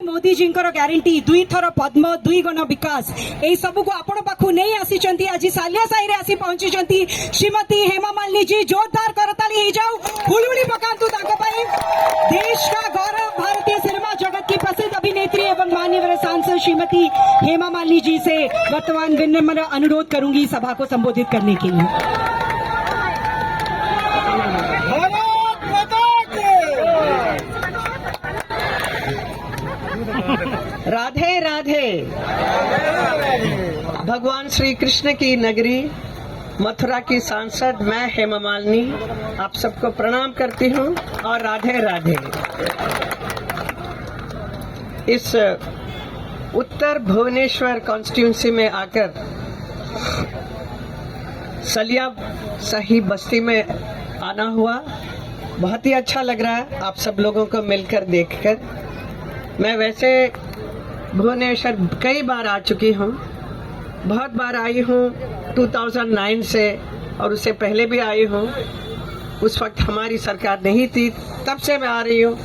Modi ji guarantee 2 थर पद्म 2 गुण विकास यही सब को आपण पाखु नहीं आसी आज सालिया साही रे आसी पहुंची श्रीमती हेमा मालिनी जी जोरदार करताली हो जाऊ हुलुली पकांतु ताको पाई देश का गौरव भारतीय सिनेमा जगत की प्रसिद्ध अभिनेत्री एवं माननीय सांसद श्रीमती हेमा मालिनी जी से वर्तमान विनम्र अनुरोध करूंगी सभा को संबोधित करने के लिए। राधे राधे। भगवान श्री कृष्ण की नगरी मथुरा की सांसद मैं हेमा मालिनी आप सबको प्रणाम करती हूँ और राधे राधे। इस उत्तर भुवनेश्वर कॉन्स्टिट्यूंसी में आकर सलिया साही बस्ती में आना हुआ बहुत ही अच्छा लग रहा है आप सब लोगों को मिलकर देखकर। मैं वैसे भुवनेश्वर कई बार आ चुकी हूँ, बहुत बार आई हूँ 2009 से और उससे पहले भी आई हूँ। उस वक्त हमारी सरकार नहीं थी, तब से मैं आ रही हूँ।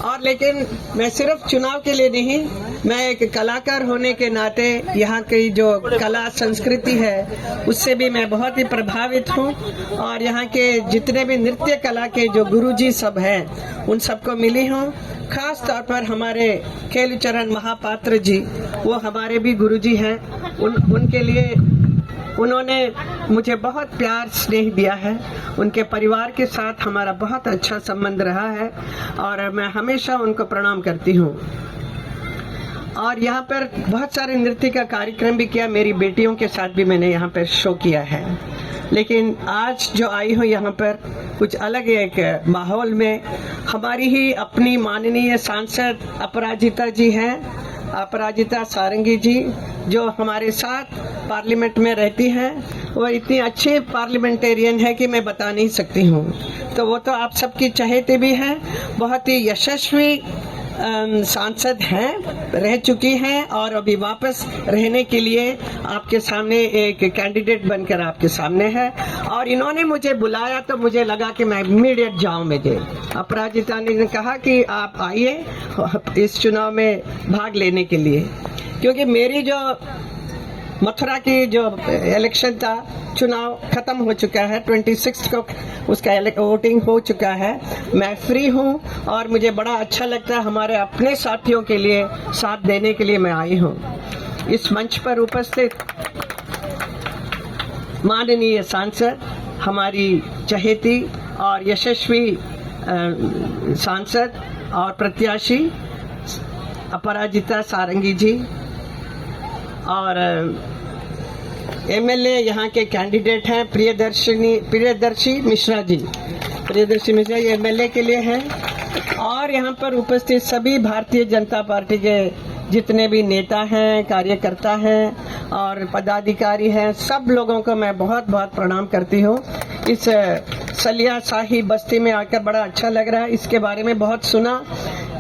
और लेकिन मैं सिर्फ चुनाव के लिए नहीं, मैं एक कलाकार होने के नाते यहाँ की जो कला संस्कृति है उससे भी मैं बहुत ही प्रभावित हूँ। और यहाँ के जितने भी नृत्य कला के जो गुरुजी सब हैं उन सबको मिली हूँ। खास तौर पर हमारे केलुचरण महापात्र जी वो हमारे भी गुरुजी हैं। उनके लिए उन्होंने मुझे बहुत प्यार स्नेह दिया है। उनके परिवार के साथ हमारा बहुत अच्छा संबंध रहा है और मैं हमेशा उनको प्रणाम करती हूँ। और यहाँ पर बहुत सारे नृत्य का कार्यक्रम भी किया, मेरी बेटियों के साथ भी मैंने यहाँ पर शो किया है। लेकिन आज जो आई हूँ यहाँ पर कुछ अलग एक माहौल में, हमारी ही अपनी माननीय सांसद अपराजिता जी हैं, अपराजिता सारंगी जी जो हमारे साथ पार्लियामेंट में रहती हैं। वो इतनी अच्छी पार्लियामेंटेरियन है कि मैं बता नहीं सकती हूँ। तो वो तो आप सबकी चहेते भी हैं, बहुत ही यशस्वी सांसद हैं, रह चुकी हैं और अभी वापस रहने के लिए आपके सामने एक कैंडिडेट बनकर आपके सामने है। और इन्होंने मुझे बुलाया तो मुझे लगा कि मैं इमीडिएट जाऊं। मुझे अपराजिता ने कहा कि आप आइए इस चुनाव में भाग लेने के लिए, क्योंकि मेरी जो मथुरा की जो इलेक्शन था, चुनाव खत्म हो चुका है, 26 को उसका वोटिंग हो चुका है। मैं फ्री हूँ और मुझे बड़ा अच्छा लगता है हमारे अपने साथियों के लिए साथ देने के लिए मैं आई हूँ। इस मंच पर उपस्थित माननीय सांसद, हमारी चहेती और यशस्वी सांसद और प्रत्याशी अपराजिता सारंगी जी और एमएलए यहाँ के कैंडिडेट हैं प्रियदर्शी मिश्रा जी। प्रियदर्शी मिश्रा ये एमएलए के लिए हैं। और यहाँ पर उपस्थित सभी भारतीय जनता पार्टी के जितने भी नेता हैं, कार्यकर्ता हैं और पदाधिकारी हैं, सब लोगों को मैं बहुत बहुत प्रणाम करती हूँ। इस सलिया साही बस्ती में आकर बड़ा अच्छा लग रहा है। इसके बारे में बहुत सुना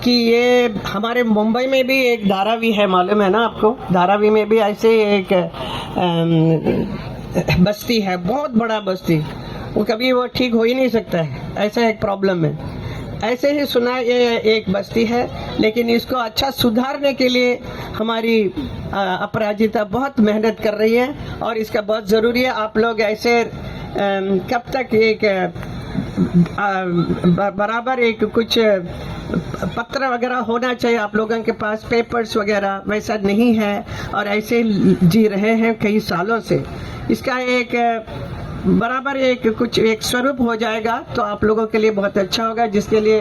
कि ये हमारे मुंबई में भी एक धारावी है, मालूम है ना आपको? धारावी में भी ऐसे एक बस्ती है, बहुत बड़ा बस्ती, वो कभी वो ठीक हो ही नहीं सकता है, ऐसा एक प्रॉब्लम है। ऐसे ही सुना ये एक बस्ती है, लेकिन इसको अच्छा सुधारने के लिए हमारी अपराजिता बहुत मेहनत कर रही है और इसका बहुत ज़रूरी है। आप लोग ऐसे कब तक एक बराबर एक कुछ पत्र वगैरह होना चाहिए आप लोगों के पास, पेपर्स वगैरह वैसा नहीं है और ऐसे जी रहे हैं कई सालों से। इसका एक बराबर एक कुछ एक स्वरूप हो जाएगा तो आप लोगों के लिए बहुत अच्छा होगा, जिसके लिए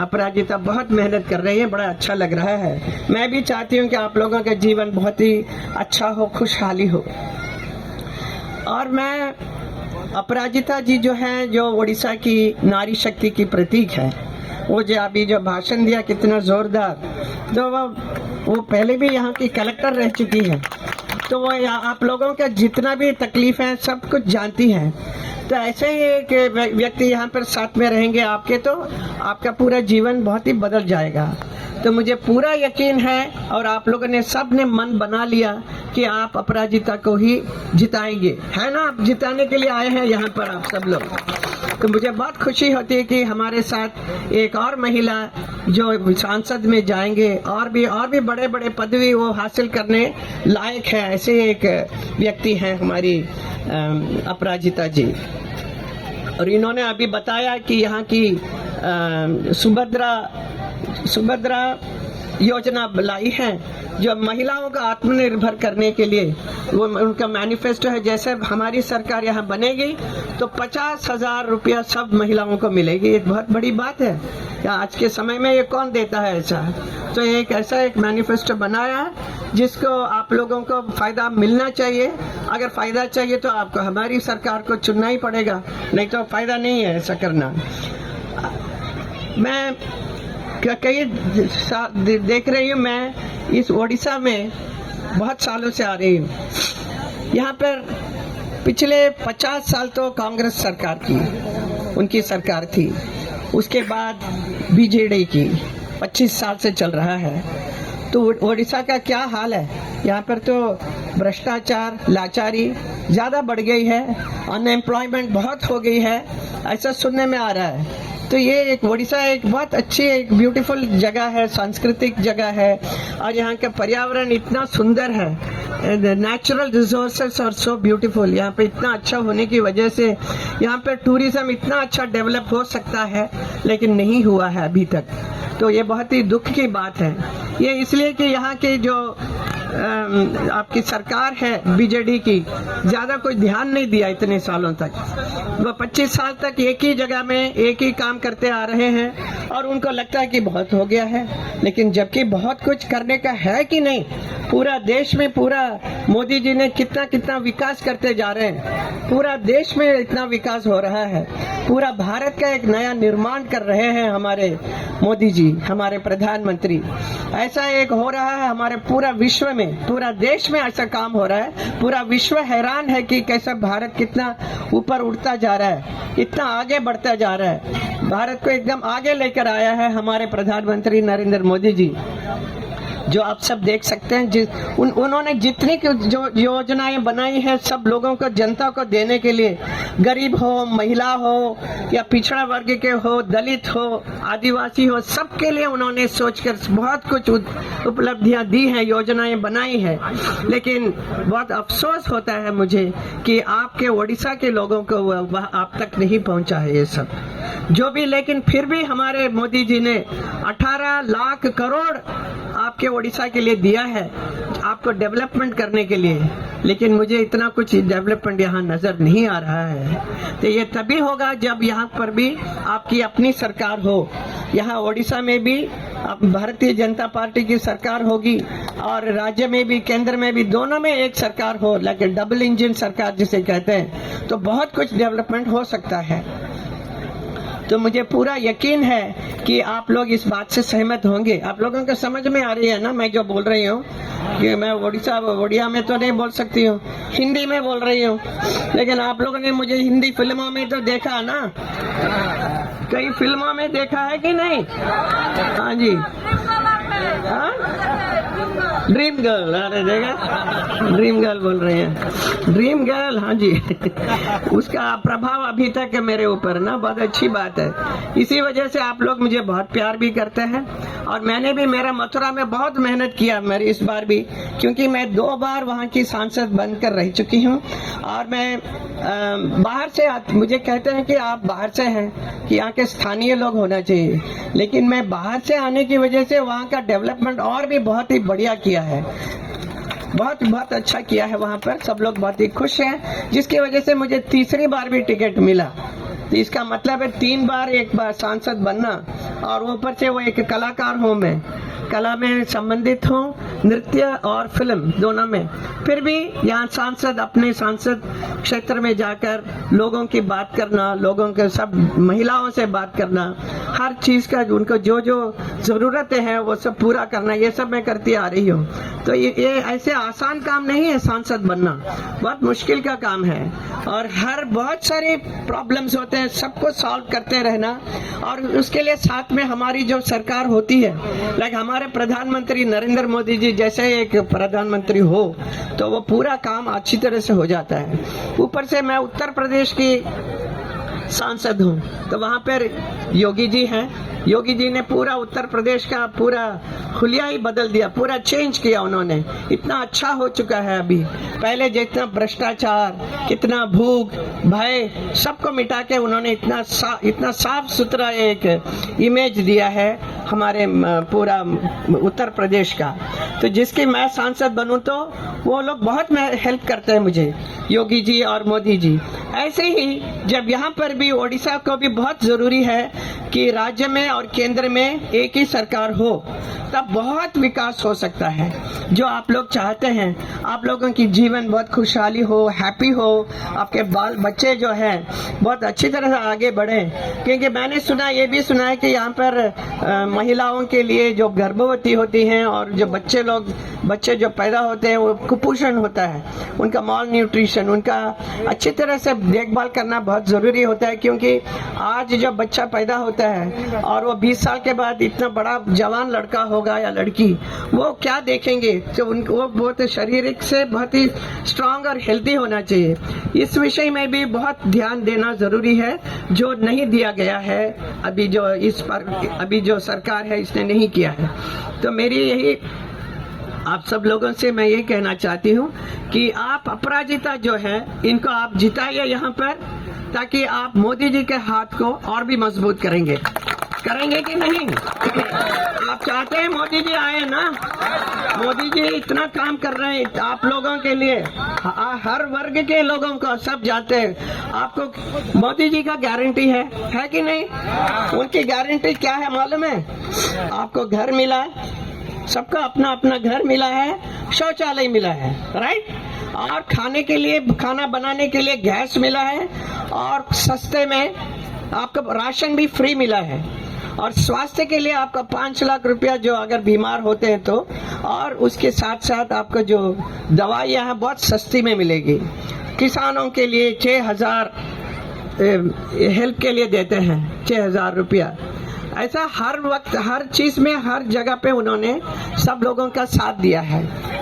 अपराजिता बहुत मेहनत कर रही है। बड़ा अच्छा लग रहा है। मैं भी चाहती हूँ कि आप लोगों का जीवन बहुत ही अच्छा हो, खुशहाली हो। और मैं अपराजिता जी जो हैं, जो उड़ीसा की नारी शक्ति की प्रतीक है, वो जो अभी जो भाषण दिया कितना जोरदार, तो वो पहले भी यहाँ की कलेक्टर रह चुकी है, तो वो आप लोगों का जितना भी तकलीफ है सब कुछ जानती हैं। तो ऐसे ही एक व्यक्ति यहाँ पर साथ में रहेंगे आपके, तो आपका पूरा जीवन बहुत ही बदल जाएगा। तो मुझे पूरा यकीन है और आप लोगों ने सब ने मन बना लिया कि आप अपराजिता को ही जिताएंगे, है ना? आप जिताने के लिए आए हैं यहाँ पर आप सब लोग। तो मुझे बहुत खुशी होती है कि हमारे साथ एक और महिला जो सांसद में जाएंगे और भी बड़े बड़े पदवी वो हासिल करने लायक है, ऐसे एक व्यक्ति हैं हमारी अपराजिता जी। और इन्होंने अभी बताया कि यहाँ की सुभद्रा योजना लाई है जो महिलाओं को आत्मनिर्भर करने के लिए, वो उनका मैनिफेस्टो है। जैसे हमारी सरकार यहाँ बनेगी तो 50,000 रुपया सब महिलाओं को मिलेगी। ये बहुत बड़ी बात है, या आज के समय में ये कौन देता है ऐसा। तो एक ऐसा एक मैनिफेस्टो बनाया है जिसको आप लोगों को फायदा मिलना चाहिए। अगर फायदा चाहिए तो आपको हमारी सरकार को चुनना ही पड़ेगा, नहीं तो फायदा नहीं है ऐसा करना। मैं कई देख रही हूँ, मैं इस ओडिशा में बहुत सालों से आ रही हूँ। यहाँ पर पिछले 50 साल तो कांग्रेस सरकार की, उनकी सरकार थी। उसके बाद बीजेडी की 25 साल से चल रहा है। तो ओडिशा का क्या हाल है, यहाँ पर तो भ्रष्टाचार, लाचारी ज़्यादा बढ़ गई है, अनएम्प्लॉयमेंट बहुत हो गई है, ऐसा सुनने में आ रहा है। तो ये एक ओडिशा एक बहुत अच्छी, एक ब्यूटीफुल जगह है, सांस्कृतिक जगह है, और यहाँ का पर्यावरण इतना सुंदर है। नेचुरल रिसोर्सेस और सो ब्यूटीफुल। यहाँ पे इतना अच्छा होने की वजह से यहाँ पे टूरिज्म इतना अच्छा डेवलप हो सकता है, लेकिन नहीं हुआ है अभी तक। तो ये बहुत ही दुख की बात है। ये इसलिए कि यहाँ के जो आपकी सरकार है बीजेडी की, ज्यादा कोई ध्यान नहीं दिया इतने सालों तक। वो 25 साल तक एक ही जगह में एक ही काम करते आ रहे हैं और उनको लगता है कि बहुत हो गया है, लेकिन जबकि बहुत कुछ करने का है कि नहीं। पूरा देश में, पूरा मोदी जी ने कितना विकास करते जा रहे हैं, पूरा देश में इतना विकास हो रहा है, पूरा भारत का एक नया निर्माण कर रहे हैं हमारे मोदी जी, हमारे प्रधानमंत्री। ऐसा एक हो रहा है हमारे पूरा विश्व में, पूरा देश में ऐसा काम हो रहा है। पूरा विश्व हैरान है कि कैसा भारत कितना ऊपर उठता जा रहा है, इतना आगे बढ़ता जा रहा है। भारत को एकदम आगे लेकर आया है हमारे प्रधानमंत्री नरेंद्र मोदी जी, जो आप सब देख सकते हैं। उन्होंने जितनी जो योजनाएं बनाई है सब लोगों को, जनता को देने के लिए, गरीब हो, महिला हो या पिछड़ा वर्ग के हो, दलित हो, आदिवासी हो, सबके लिए उन्होंने सोचकर बहुत कुछ उपलब्धियां दी हैं, योजनाएं बनाई है। लेकिन बहुत अफसोस होता है मुझे कि आपके ओडिशा के लोगों को वह आप तक नहीं पहुंचा है ये सब जो भी। लेकिन फिर भी हमारे मोदी जी ने 18 लाख करोड़ आपके ओडिशा के लिए दिया है, आपको डेवलपमेंट करने के लिए। लेकिन मुझे इतना कुछ डेवलपमेंट यहाँ नजर नहीं आ रहा है। तो ये तभी होगा जब यहाँ पर भी आपकी अपनी सरकार हो। यहाँ ओडिशा में भी भारतीय जनता पार्टी की सरकार होगी और राज्य में भी, केंद्र में भी, दोनों में एक सरकार हो, लेकिन डबल इंजन सरकार जिसे कहते हैं, तो बहुत कुछ डेवलपमेंट हो सकता है। तो मुझे पूरा यकीन है कि आप लोग इस बात से सहमत होंगे। आप लोगों को समझ में आ रही है ना मैं जो बोल रही हूँ, कि मैं ओडिया में तो नहीं बोल सकती हूँ, हिंदी में बोल रही हूँ। लेकिन आप लोगों ने मुझे हिंदी फिल्मों में तो देखा ना, कई फिल्मों में देखा है कि नहीं? हाँ जी, ड्रीम गर्ल, अरे देखा, ड्रीम गर्ल बोल रहे हैं, ड्रीम गर्ल। हाँ जी उसका प्रभाव अभी तक है मेरे ऊपर ना, बहुत अच्छी बात है। इसी वजह से आप लोग मुझे बहुत प्यार भी करते हैं। और मैंने भी, मेरा मथुरा में बहुत मेहनत किया मेरी इस बार भी, क्योंकि मैं 2 बार वहाँ की सांसद बनकर रह चुकी हूँ। और मैं बाहर से, मुझे कहते हैं कि आप बाहर से हैं, कि यहाँ के स्थानीय लोग होना चाहिए, लेकिन मैं बाहर से आने की वजह से वहाँ का डेवलपमेंट और भी बहुत ही बढ़िया किया है, बहुत अच्छा किया है। वहाँ पर सब लोग बहुत ही खुश हैं, जिसकी वजह से मुझे तीसरी बार भी टिकट मिला। तो इसका मतलब है 3 बार एक बार सांसद बनना, और ऊपर से वो एक कलाकार हूँ मैं, कला में संबंधित हूँ, नृत्य और फिल्म दोनों में। फिर भी यहाँ सांसद, अपने सांसद क्षेत्र में जाकर लोगों की बात करना, लोगों के सब महिलाओं से बात करना, हर चीज का उनको जो जो जरूरतें हैं वो सब पूरा करना, ये सब मैं करती आ रही हूँ। तो ये ऐसे आसान काम नहीं है सांसद बनना, बहुत मुश्किल का काम है। और हर बहुत सारे प्रॉब्लम्स होते हैं, सबको सॉल्व करते रहना। और उसके लिए साथ में हमारी जो सरकार होती है, लाइक हमारे प्रधानमंत्री नरेंद्र मोदी जी जैसे एक प्रधानमंत्री हो, तो वो पूरा काम अच्छी तरह से हो जाता है। ऊपर से मैं उत्तर प्रदेश की सांसद हूँ, तो वहाँ पर योगी जी हैं। योगी जी ने पूरा उत्तर प्रदेश का पूरा हुलिया ही बदल दिया, पूरा चेंज किया उन्होंने। इतना अच्छा हो चुका है अभी। पहले जितना भ्रष्टाचार, कितना भूख भय, सबको मिटा के उन्होंने इतना साफ सुथरा एक इमेज दिया है हमारे पूरा उत्तर प्रदेश का। तो जिसकी मैं सांसद बनूं तो वो लोग बहुत हेल्प करते हैं मुझे, योगी जी और मोदी जी। ऐसे ही जब यहाँ पर भी ओडिशा को भी बहुत जरूरी है कि राज्य में और केंद्र में एक ही सरकार हो, तब बहुत विकास हो सकता है। जो आप लोग चाहते हैं, आप लोगों की जीवन बहुत खुशहाली हो, हैप्पी हो, आपके बाल बच्चे जो है बहुत अच्छी तरह से आगे बढ़े। क्योंकि मैंने सुना, ये भी सुना है कि यहाँ पर महिलाओं के लिए जो गर्भवती होती हैं और जो बच्चे जो पैदा होते हैं वो कुपोषण होता है, उनका मॉल न्यूट्रिशन, उनका अच्छी तरह से देखभाल करना बहुत जरूरी होता है। क्योंकि आज जब बच्चा पैदा होता है और वो 20 साल के बाद इतना बड़ा जवान लड़का होगा या लड़की, वो क्या देखेंगे? तो उनको वो बहुत शारीरिक से बहुत ही स्ट्रांग और हेल्दी होना चाहिए। इस विषय में भी बहुत ध्यान देना जरूरी है, जो नहीं दिया गया है अभी जो सरकार है इसने नहीं किया है। तो मेरी यही आप सब लोगों से मैं ये कहना चाहती हूँ कि आप अपराजिता जो है इनको आप जिताइए यहाँ पर, ताकि आप मोदी जी के हाथ को और भी मजबूत करेंगे कि नहीं? आप चाहते हैं मोदी जी आए ना? मोदी जी इतना काम कर रहे हैं आप लोगों के लिए, हर वर्ग के लोगों को, सब जानते हैं। आपको मोदी जी का गारंटी है कि नहीं? उनकी गारंटी क्या है मालूम है? आपको घर मिला है, सबका अपना अपना घर मिला है, शौचालय मिला है, राइट? और खाना बनाने के लिए गैस मिला है, और सस्ते में आपको राशन भी फ्री मिला है, और स्वास्थ्य के लिए आपका 5 लाख रुपया जो अगर बीमार होते हैं तो, और उसके साथ साथ आपको जो दवाइयाँ हैं बहुत सस्ती में मिलेगी। किसानों के लिए 6,000 हेल्प के लिए देते हैं, 6,000 रुपया। ऐसा हर वक्त हर चीज में हर जगह पे उन्होंने सब लोगों का साथ दिया है।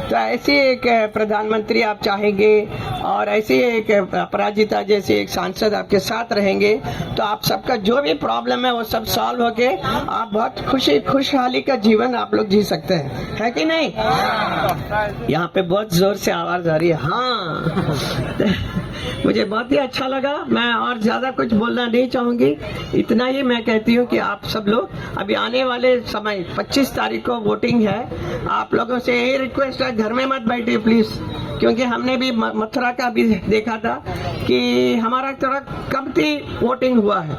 तो ऐसे एक प्रधानमंत्री आप चाहेंगे और ऐसे एक अपराजिता जैसे एक सांसद आपके साथ रहेंगे तो आप सबका जो भी प्रॉब्लम है वो सब सॉल्व होके आप बहुत खुशहाली का जीवन आप लोग जी सकते हैं, है कि नहीं? यहाँ पे बहुत जोर से आवाज आ रही है। हाँ मुझे बहुत ही अच्छा लगा। मैं और ज्यादा कुछ बोलना नहीं चाहूंगी, इतना ही मैं कहती हूँ कि आप सब लोग अभी आने वाले समय 25 तारीख को वोटिंग है, आप लोगों से यही रिक्वेस्ट है, घर में मत बैठिए प्लीज। क्योंकि हमने भी मथुरा का भी देखा था कि हमारा थोड़ा कमती वोटिंग हुआ है,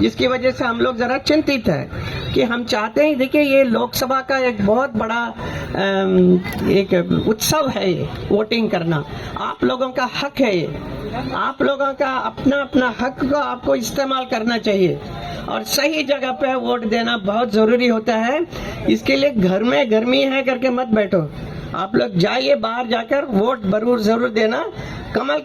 जिसकी वजह से हम लोग जरा चिंतित है कि हम चाहते हैं, देखिए ये लोकसभा का एक बहुत बड़ा एक उत्सव है, ये वोटिंग करना आप लोगों का हक है। ये आप लोगों का अपना हक को आपको इस्तेमाल करना चाहिए और सही जगह पे वोट देना बहुत जरूरी होता है। इसके लिए घर में गर्मी है करके मत बैठो, आप लोग जाइए, बाहर जाकर वोट जरूर देना। कमल